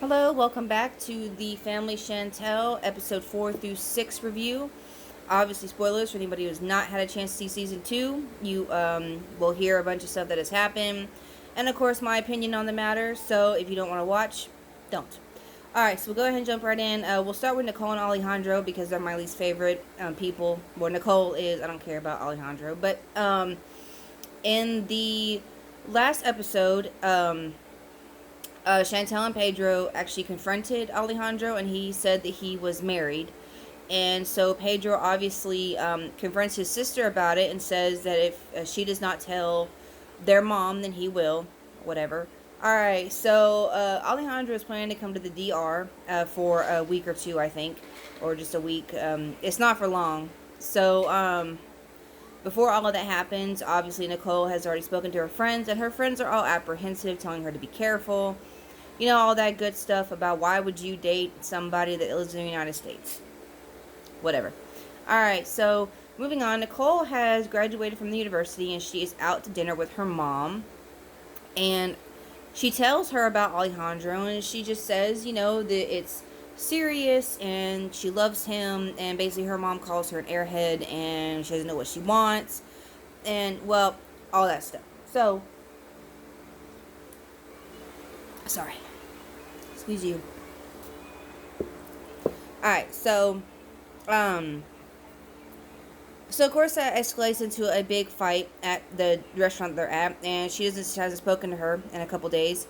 Hello, welcome back to the Family Chantel episode 4 through 6 review. Obviously, spoilers for anybody who's not had a chance to see season 2. You will hear a bunch of stuff that has happened, and of course, my opinion on the matter. So, if you don't want to watch, don't. Alright, so we'll go ahead and jump right in. We'll start with Nicole and Alejandro because they're my least favorite people. Well, Nicole is, I don't care about Alejandro, but in the last episode, Chantel and Pedro actually confronted Alejandro, and he said that he was married. And so Pedro obviously confronts his sister about it and says that if she does not tell their mom, then he will. Whatever. Alright, so Alejandro is planning to come to the DR for a week or two, I think. Or just a week. It's not for long. So, before all of that happens, obviously Nicole has already spoken to her friends, and her friends are all apprehensive, telling her to be careful. You know, all that good stuff about why would you date somebody that lives in the United States. Whatever. Alright, so moving on. Nicole has graduated from the university, and she is out to dinner with her mom. And she tells her about Alejandro, and she just says, you know, that it's serious and she loves him, and basically her mom calls her an airhead and she doesn't know what she wants, and well, all that stuff. So, sorry, excuse you. Alright, um, so of course that escalates into a big fight at the restaurant they're at, and hasn't spoken to her in a couple days.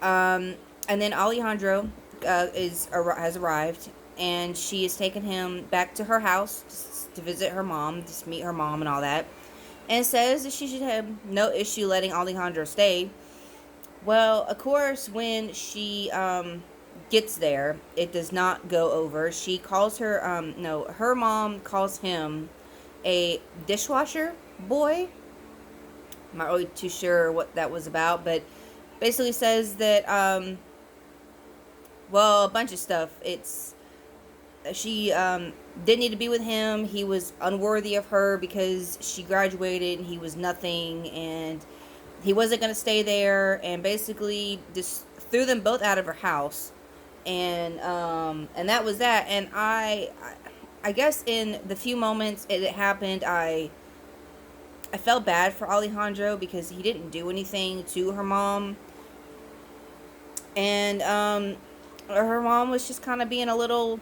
And then Alejandro has arrived, and she has taken him back to her house to visit her mom, just meet her mom and all that, and says that she should have no issue letting Alejandro stay. Well, of course, when she gets there, it does not go over. She calls her no, her mom calls him a dishwasher boy. I'm not really too sure what that was about, but basically says that well, a bunch of stuff. It's she didn't need to be with him. He was unworthy of her because she graduated and he was nothing, and he wasn't going to stay there, and basically just threw them both out of her house. And that was that. And I guess in the few moments it happened, I felt bad for Alejandro because he didn't do anything to her mom. And her mom was just kind of being a little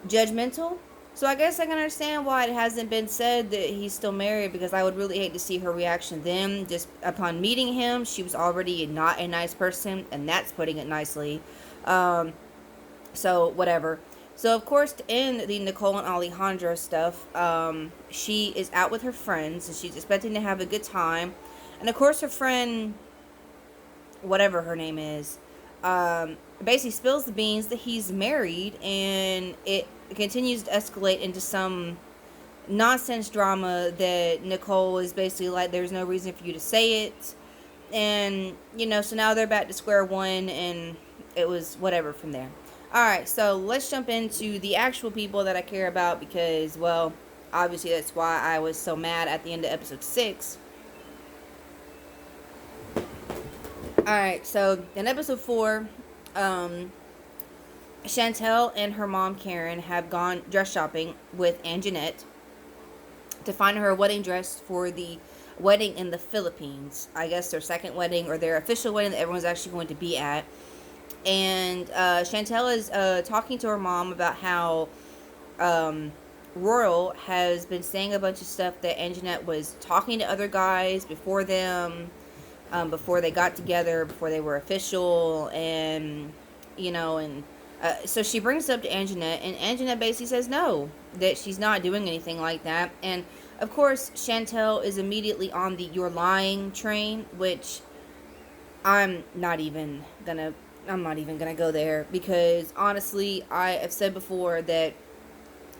judgmental. So I guess I can understand why it hasn't been said that he's still married, because I would really hate to see her reaction then. Just upon meeting him, she was already not a nice person, and that's putting it nicely. So whatever. So of course, to end the Nicole and Alejandro stuff, she is out with her friends, and she's expecting to have a good time. And of course, her friend, whatever her name is, basically spills the beans that he's married, and it continues to escalate into some nonsense drama that Nicole is basically like, there's no reason for you to say it. And, you know, so now they're back to square one, and it was whatever from there. Alright, so let's jump into the actual people that I care about, because, well, obviously that's why I was so mad at the end of episode 6. Alright, so in episode 4, Chantel and her mom Karen have gone dress shopping with Angennette to find her a wedding dress for the wedding in the Philippines. I guess their second wedding, or their official wedding that everyone's actually going to be at. And Chantel is talking to her mom about how Royal has been saying a bunch of stuff that Angennette was talking to other guys before them, before they got together, before they were official, and, you know, and so she brings it up to Angennette, and Angennette basically says no, that she's not doing anything like that. And of course, Chantel is immediately on the "you're lying" train, which I'm not even gonna go there, because honestly, I have said before that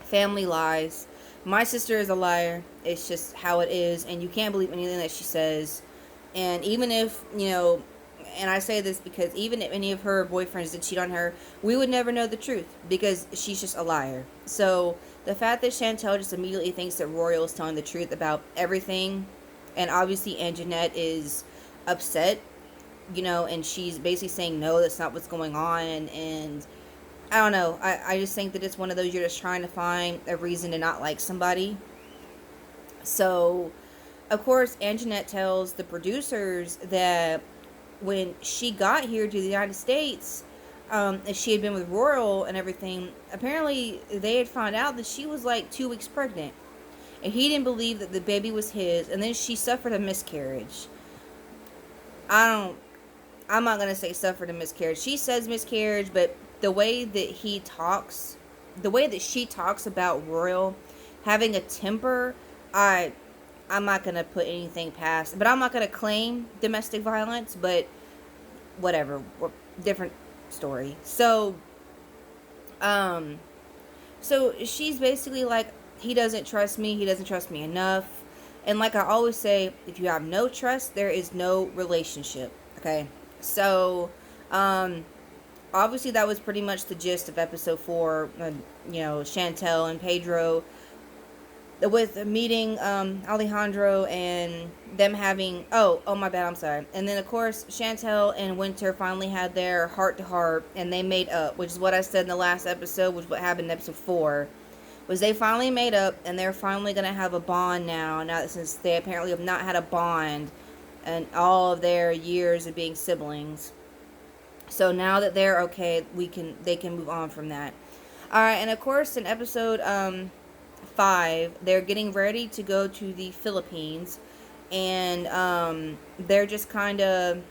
family lies. My sister is a liar. It's just how it is, and you can't believe anything that she says. And even if, you know, and I say this because even if any of her boyfriends did cheat on her, we would never know the truth, because she's just a liar. So the fact that Chantel just immediately thinks that Royal is telling the truth about everything, and obviously Angennette is upset and she's basically saying, no, that's not what's going on. And I don't know. I just think that it's one of those, you're just trying to find a reason to not like somebody. So, of course, Angennette tells the producers that when she got here to the United States, she had been with Royal and everything. Apparently, they had found out that she was like 2 weeks pregnant. And he didn't believe that the baby was his. And then she suffered a miscarriage. I'm not going to say suffered a miscarriage. She says miscarriage, but the way that the way that she talks about Royal having a temper, I'm not going to put anything past. But I'm not going to claim domestic violence, but whatever. Different story. So she's basically like, he doesn't trust me. He doesn't trust me enough. And like I always say, if you have no trust, there is no relationship. Okay? So, obviously that was pretty much the gist of episode 4. Chantel and Pedro with meeting Alejandro and them having oh my bad, I'm sorry. And then of course Chantel and Winter finally had their heart to heart and they made up, which is what I said in the last episode, which is what happened in episode 4. Was they finally made up and they're finally gonna have a bond now that since they apparently have not had a bond in all of their years of being siblings. So now that they're okay, they can move on from that. Alright, and of course in episode 5, they're getting ready to go to the Philippines, and they're just kind of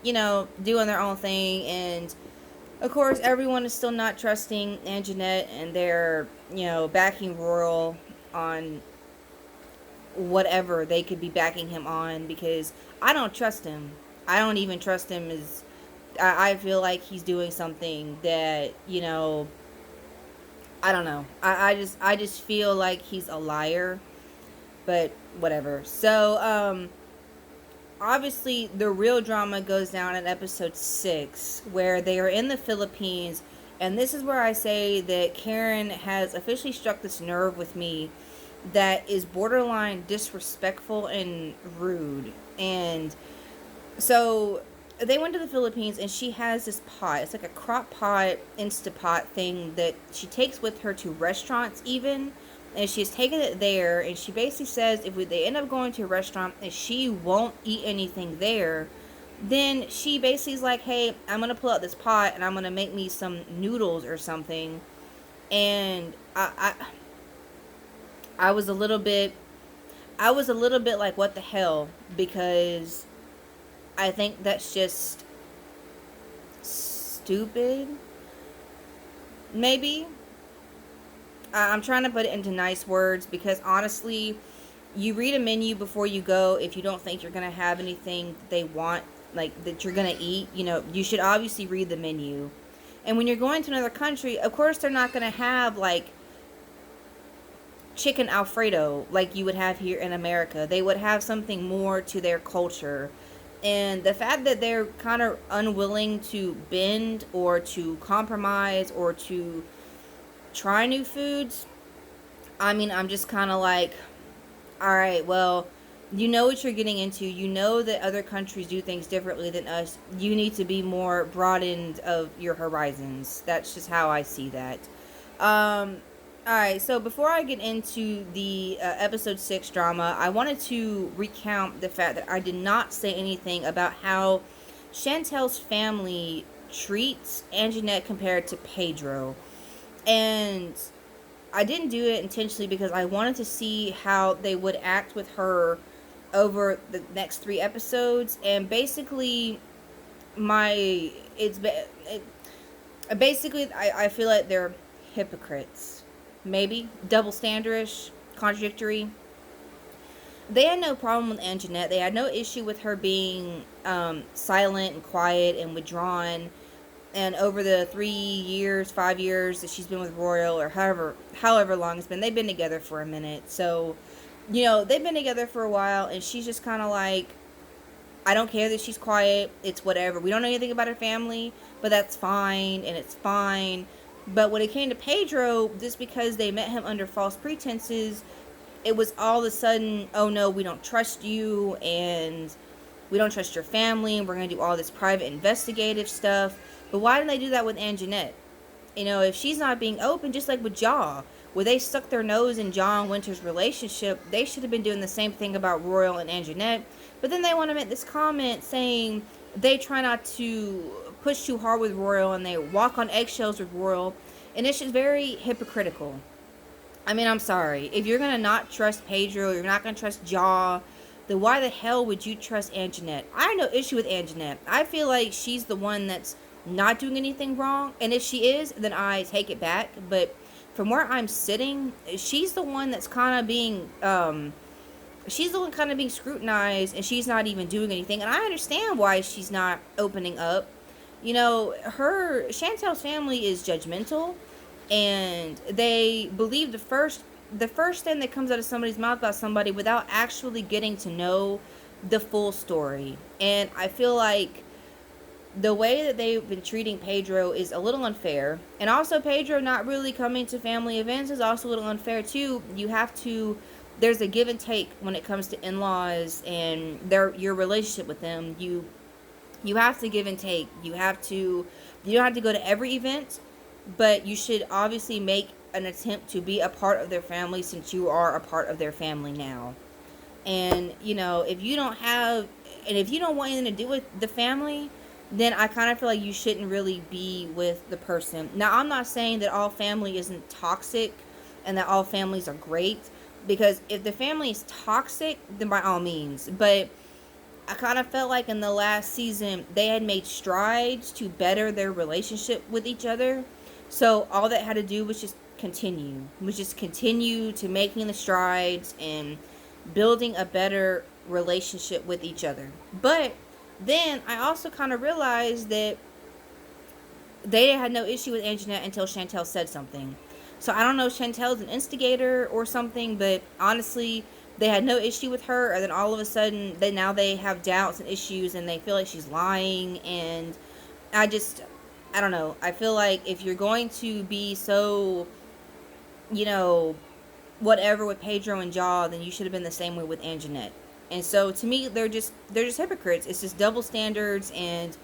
doing their own thing, and of course everyone is still not trusting Angennette, and they're backing Royal on whatever they could be backing him on, because I don't trust him. I don't even trust him as I feel like he's doing something that I don't know. I just feel like he's a liar. But whatever. So obviously the real drama goes down in episode 6, where they are in the Philippines, and this is where I say that Karen has officially struck this nerve with me that is borderline disrespectful and rude. And so they went to the Philippines, and she has this pot. It's like a crock pot, Instapot thing that she takes with her to restaurants even. And she's taken it there, and she basically says if they end up going to a restaurant and she won't eat anything there, then she basically is like, hey, I'm going to pull out this pot and I'm going to make me some noodles or something. And I was a little bit like, what the hell? Because I think that's just stupid. Maybe. I'm trying to put it into nice words, because honestly, you read a menu before you go. If you don't think you're going to have anything they want, like that you're going to eat, you should obviously read the menu. And when you're going to another country, of course they're not going to have like chicken Alfredo like you would have here in America. They would have something more to their culture. And the fact that they're kind of unwilling to bend or to compromise or to try new foods, I mean, I'm just kind of like, alright, well, you know what you're getting into. You know that other countries do things differently than us. You need to be more broadened of your horizons. That's just how I see that. Alright, so before I get into the episode 6 drama, I wanted to recount the fact that I did not say anything about how Chantel's family treats Angennette compared to Pedro. And I didn't do it intentionally because I wanted to see how they would act with her over the next 3 episodes. And basically, I feel like they're hypocrites. Maybe double standardish, contradictory. They had no problem with Angennette. They had no issue with her being silent and quiet and withdrawn. And over the 3 years, 5 years that she's been with Royal, or however long it's been, they've been together for a minute. So, they've been together for a while, and she's just kind of like, I don't care that she's quiet. It's whatever. We don't know anything about her family, but that's fine, and it's fine. But when it came to Pedro, just because they met him under false pretenses, it was all of a sudden, oh no, we don't trust you, and we don't trust your family, and we're going to do all this private investigative stuff. But why didn't they do that with Angennette? You know, if she's not being open, just like with Jaw, where they stuck their nose in John Winter's relationship, they should have been doing the same thing about Royal and Angennette. But then they want to make this comment saying they try not to push too hard with Royal and they walk on eggshells with Royal. And it's just very hypocritical. I mean, I'm sorry. If you're going to not trust Pedro, you're not going to trust Jaw, then why the hell would you trust Angennette? I have no issue with Angennette. I feel like she's the one that's not doing anything wrong. And if she is, then I take it back. But from where I'm sitting, she's the one that's kind of being, she's the one kind of being scrutinized, and she's not even doing anything. And I understand why she's not opening up. You know, Chantel's family is judgmental, and they believe the first thing that comes out of somebody's mouth about somebody without actually getting to know the full story. And I feel like the way that they've been treating Pedro is a little unfair. And also Pedro not really coming to family events is also a little unfair too. There's a give and take when it comes to in-laws and your relationship with them. You have to give and take. You don't have to go to every event, but you should obviously make an attempt to be a part of their family, since you are a part of their family now. And, you know, if you don't want anything to do with the family, then I kind of feel like you shouldn't really be with the person. Now, I'm not saying that all family isn't toxic and that all families are great, because if the family is toxic, then by all means. But I kind of felt like in the last season, they had made strides to better their relationship with each other. So all that had to do was just continue to making the strides and building a better relationship with each other. But then I also kind of realized that they had no issue with Angennette until Chantel said something. So I don't know if Chantel's an instigator or something, but honestly, they had no issue with her, and then all of a sudden, they have doubts and issues, and they feel like she's lying, and I don't know. I feel like if you're going to be so, you know, whatever with Pedro and Jaw, then you should have been the same way with Angennette. And so to me, they're just hypocrites. It's just double standards, and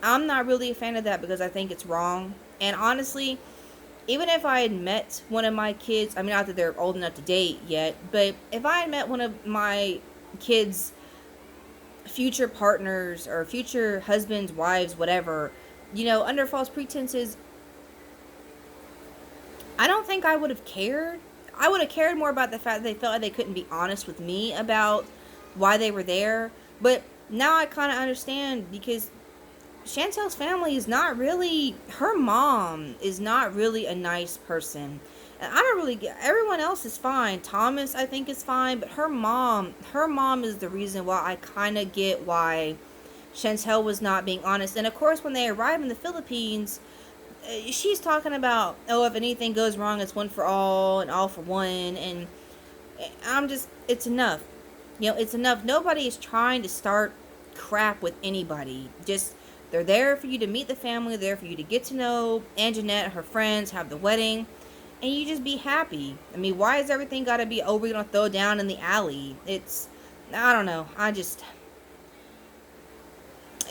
I'm not really a fan of that because I think it's wrong. And honestly, even if I had met one of my kids, I mean, not that they're old enough to date yet, but if I had met one of my kids' future partners or future husbands, wives, whatever, you know, under false pretenses, I don't think I would have cared. I would have cared more about the fact that they felt like they couldn't be honest with me about why they were there. But now I kind of understand, because Chantel's family is not really, her mom is not really a nice person. And I don't really get, everyone else is fine. Thomas, I think, is fine, but her mom is the reason why I kind of get why Chantel was not being honest. And of course, when they arrive in the Philippines, she's talking about, oh, if anything goes wrong, it's one for all and all for one. And it's enough. You know, it's enough. Nobody is trying to start crap with anybody. Just, they're there for you to meet the family, they're there for you to get to know Angennette, her friends, have the wedding, and you just be happy. I mean, why is everything got to be, oh, we're going to throw down in the alley? I don't know.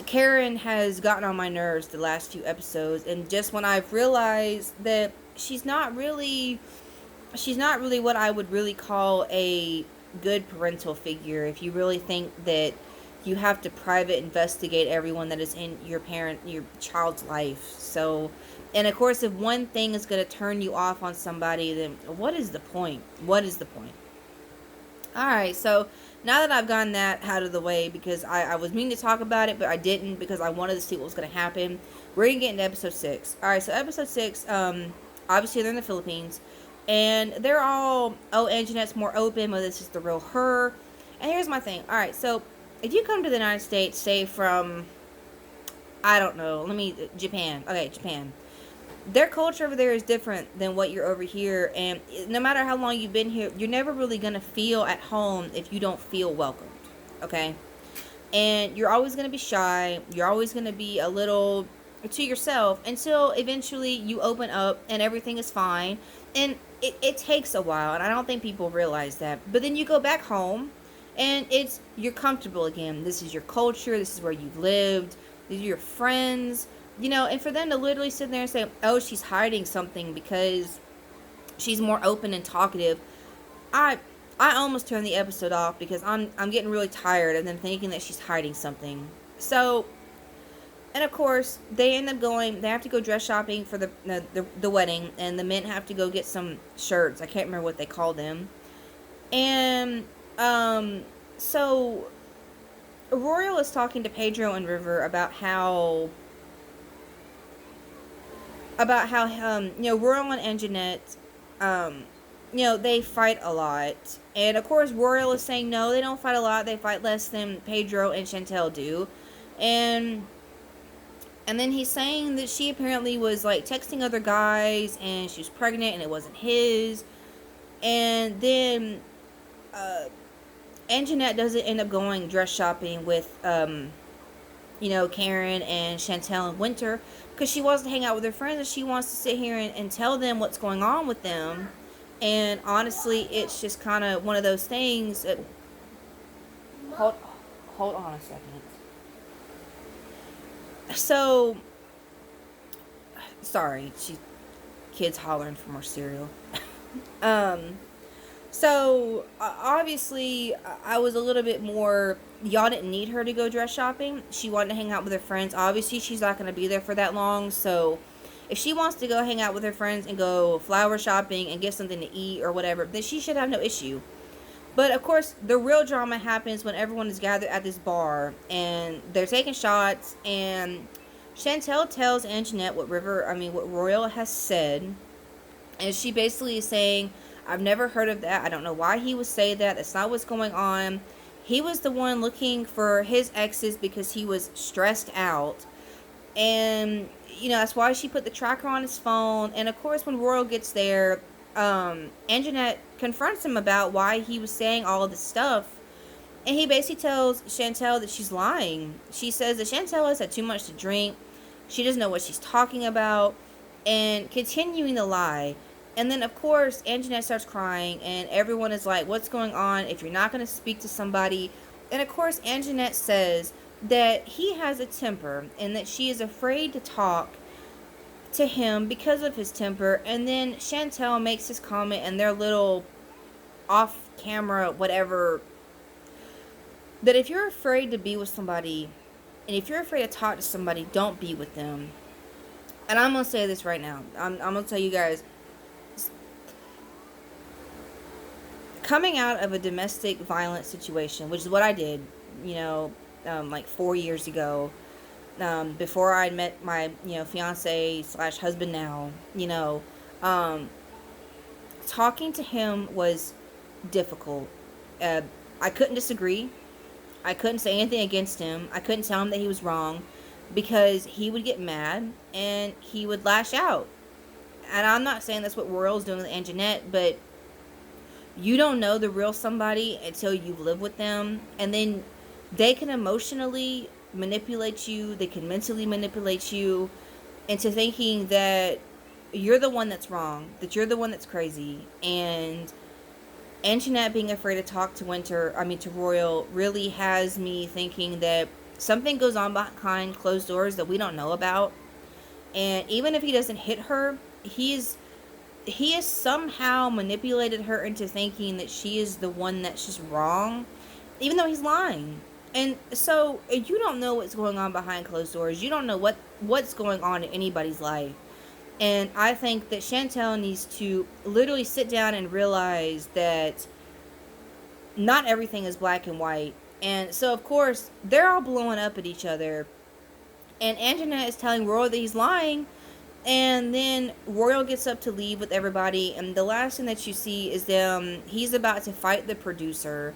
Karen has gotten on my nerves the last few episodes, and just when I've realized that she's not really what I would really call a good parental figure. If you really think that you have to private investigate everyone that is in your child's life. So, and of course, if one thing is going to turn you off on somebody, then what is the point? Alright, so now that I've gotten that out of the way, because I was meaning to talk about it, but I didn't, because I wanted to see what was going to happen, we're going to get into episode 6. Alright, so episode 6, obviously they're in the Philippines, and they're all, oh, Angennette's more open, but this is the real her. And here's my thing. Alright, so if you come to the United States, say from, I don't know, Japan. Okay, Japan. Their culture over there is different than what you're over here. And no matter how long you've been here, you're never really going to feel at home if you don't feel welcomed. Okay? And you're always going to be shy. You're always going to be a little to yourself until eventually you open up and everything is fine. And it takes a while. And I don't think people realize that. But then you go back home. And you're comfortable again. This is your culture. This is where you've lived. These are your friends. And for them to literally sit there and say, oh, she's hiding something because she's more open and talkative. I I almost turned the episode off because I'm getting really tired of them thinking that she's hiding something. So, and of course, they end up going. They have to go dress shopping for the wedding, and the men have to go get some shirts. I can't remember what they call them. And so Royal is talking to Pedro and River about how Royal and Angennette, they fight a lot. And of course Royal is saying no, they don't fight a lot, they fight less than Pedro and Chantel do. And then he's saying that she apparently was like texting other guys and she was pregnant and it wasn't his. And then Angennette doesn't end up going dress shopping with Karen and Chantel and Winter because she wants to hang out with her friends and she wants to sit here and tell them what's going on with them. And honestly, it's just kind of one of those things that, hold on a second. So sorry, kids hollering for more cereal. So obviously I was a little bit more, y'all didn't need her to go dress shopping. She wanted to hang out with her friends. Obviously she's not going to be there for that long, so if she wants to go hang out with her friends and go flower shopping and get something to eat or whatever, then she should have no issue. But of course the real drama happens when everyone is gathered at this bar and they're taking shots, and Chantel tells Angennette what Royal has said, and she basically is saying, I've never heard of that. I don't know why he would say that. That's not what's going on. He was the one looking for his exes because he was stressed out. And, that's why she put the tracker on his phone. And, of course, when Royal gets there, Angennette confronts him about why he was saying all of this stuff. And he basically tells Chantel that she's lying. She says that Chantel has had too much to drink. She doesn't know what she's talking about. And continuing the lie. And then, of course, Angennette starts crying, and everyone is like, what's going on if you're not going to speak to somebody? And, of course, Angennette says that he has a temper and that she is afraid to talk to him because of his temper. And then Chantel makes this comment in their little off-camera whatever, that if you're afraid to be with somebody, and if you're afraid to talk to somebody, don't be with them. And I'm going to say this right now. I'm going to tell you guys, coming out of a domestic violence situation, which is what I did, like 4 years ago, before I met my, fiance / husband now, talking to him was difficult. I couldn't disagree. I couldn't say anything against him. I couldn't tell him that he was wrong because he would get mad and he would lash out. And I'm not saying that's what Royal's doing with Angennette, but you don't know the real somebody until you live with them. And then they can emotionally manipulate you. They can mentally manipulate you into thinking that you're the one that's wrong, that you're the one that's crazy. And Angennette being afraid to talk to to Royal really has me thinking that something goes on behind closed doors that we don't know about. And even if he doesn't hit her, he has somehow manipulated her into thinking that she is the one that's just wrong, even though he's lying. And so you don't know what's going on behind closed doors. You don't know what's going on in anybody's life. And I think that Chantel needs to literally sit down and realize that not everything is black and white. And so, of course, they're all blowing up at each other. And Angennette is telling Royal that he's lying. And then Royal gets up to leave with everybody, and the last thing that you see is he's about to fight the producer.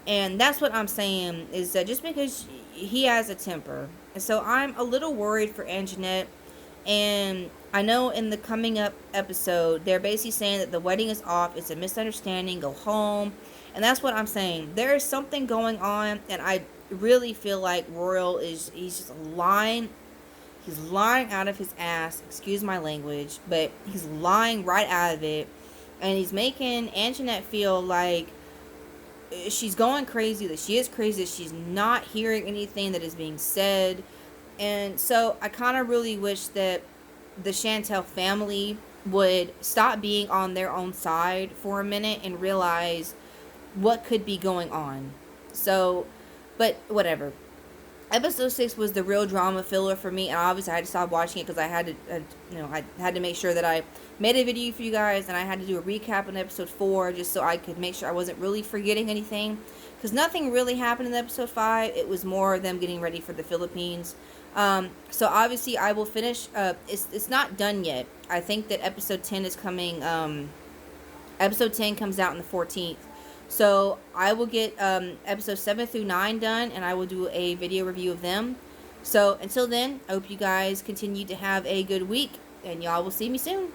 And that's what I'm saying, is that just because he has a temper. And so I'm a little worried for Angennette. And I know in the coming up episode, they're basically saying that the wedding is off, it's a misunderstanding, go home. And that's what I'm saying. There is something going on, and I really feel like Royal he's just lying. He's lying out of his ass, excuse my language, but he's lying right out of it. And he's making Angennette feel like she's going crazy, that she is crazy, that she's not hearing anything that is being said. And so I kind of really wish that the Chantel family would stop being on their own side for a minute and realize what could be going on. So, but whatever. Episode 6 was the real drama filler for me, and obviously I had to stop watching it because I had to, I had to make sure that I made a video for you guys, and I had to do a recap on episode 4 just so I could make sure I wasn't really forgetting anything, because nothing really happened in episode 5. It was more them getting ready for the Philippines. So obviously I will finish. It's not done yet. I think that episode 10 is coming. Episode 10 comes out on the 14th. So I will get episodes 7 through 9 done, and I will do a video review of them. So until then, I hope you guys continue to have a good week, and y'all will see me soon.